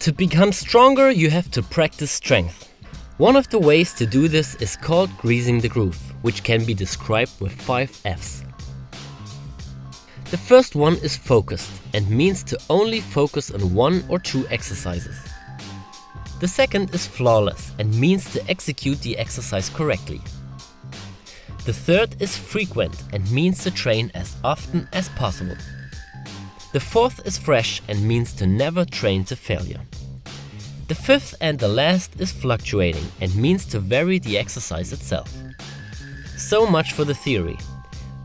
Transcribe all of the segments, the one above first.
To become stronger, you have to practice strength. One of the ways to do this is called greasing the groove, which can be described with 5 F's. The first one is focused and means to only focus on 1 or 2 exercises. The second is flawless and means to execute the exercise correctly. The third is frequent and means to train as often as possible. The fourth is fresh and means to never train to failure. The fifth and the last is fluctuating and means to vary the exercise itself. So much for the theory.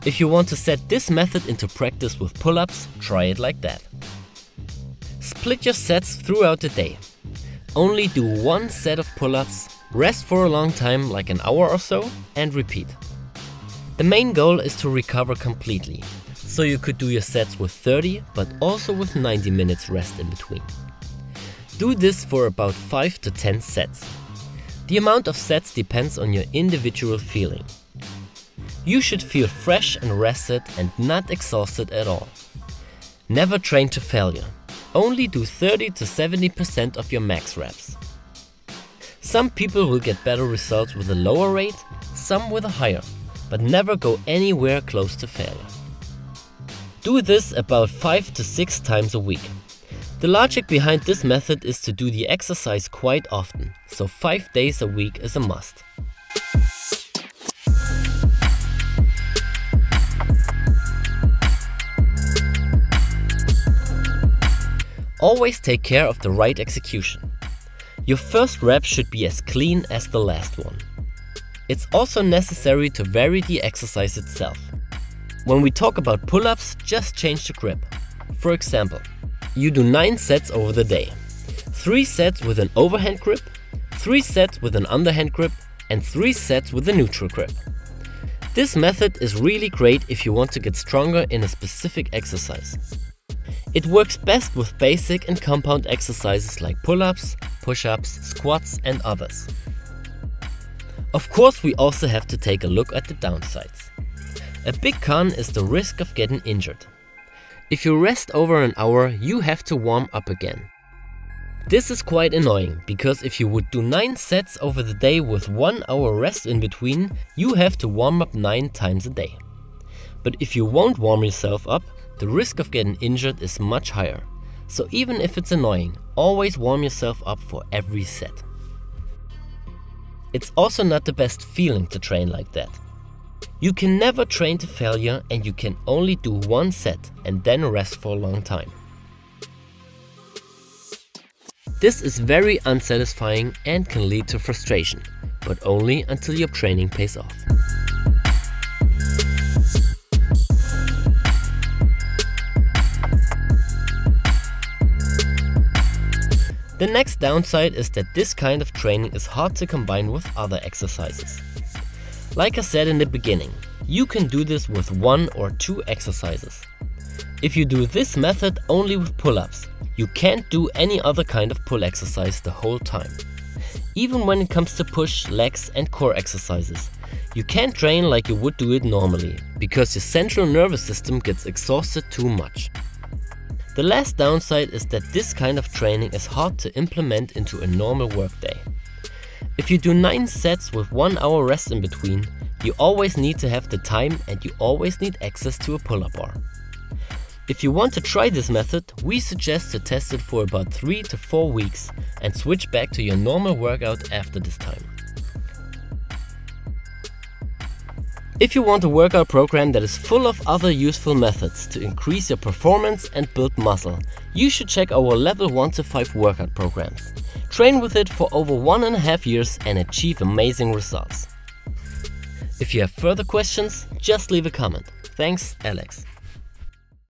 If you want to set this method into practice with pull-ups, try it like that. Split your sets throughout the day. Only do 1 set of pull-ups, rest for a long time like an hour or so, and repeat. The main goal is to recover completely, so you could do your sets with 30 but also with 90 minutes rest in between. Do this for about 5 to 10 sets. The amount of sets depends on your individual feeling. You should feel fresh and rested and not exhausted at all. Never train to failure. Only do 30 to 70% of your max reps. Some people will get better results with a lower rate, some with a higher, but never go anywhere close to failure. Do this about 5 to 6 times a week. The logic behind this method is to do the exercise quite often, so 5 days a week is a must. Always take care of the right execution. Your first rep should be as clean as the last one. It's also necessary to vary the exercise itself. When we talk about pull-ups, just change the grip. For example, you do 9 sets over the day. 3 sets with an overhand grip, 3 sets with an underhand grip, and 3 sets with a neutral grip. This method is really great if you want to get stronger in a specific exercise. It works best with basic and compound exercises like pull-ups, push-ups, squats and others. Of course, we also have to take a look at the downsides. A big con is the risk of getting injured. If you rest over an hour, you have to warm up again. This is quite annoying, because if you would do 9 sets over the day with 1 hour rest in between, you have to warm up 9 times a day. But if you won't warm yourself up, the risk of getting injured is much higher. So even if it's annoying, always warm yourself up for every set. It's also not the best feeling to train like that. You can never train to failure and you can only do 1 set and then rest for a long time. This is very unsatisfying and can lead to frustration, but only until your training pays off. The next downside is that this kind of training is hard to combine with other exercises. Like I said in the beginning, you can do this with 1 or 2 exercises. If you do this method only with pull-ups, you can't do any other kind of pull exercise the whole time. Even when it comes to push, legs and core exercises, you can't train like you would do it normally, because your central nervous system gets exhausted too much. The last downside is that this kind of training is hard to implement into a normal workday. If you do 9 sets with 1 hour rest in between, you always need to have the time and you always need access to a pull-up bar. If you want to try this method, we suggest to test it for about 3 to 4 weeks and switch back to your normal workout after this time. If you want a workout program that is full of other useful methods to increase your performance and build muscle, you should check our level 1 to 5 workout programs. Train with it for over 1.5 years and achieve amazing results. If you have further questions, just leave a comment. Thanks, Alex.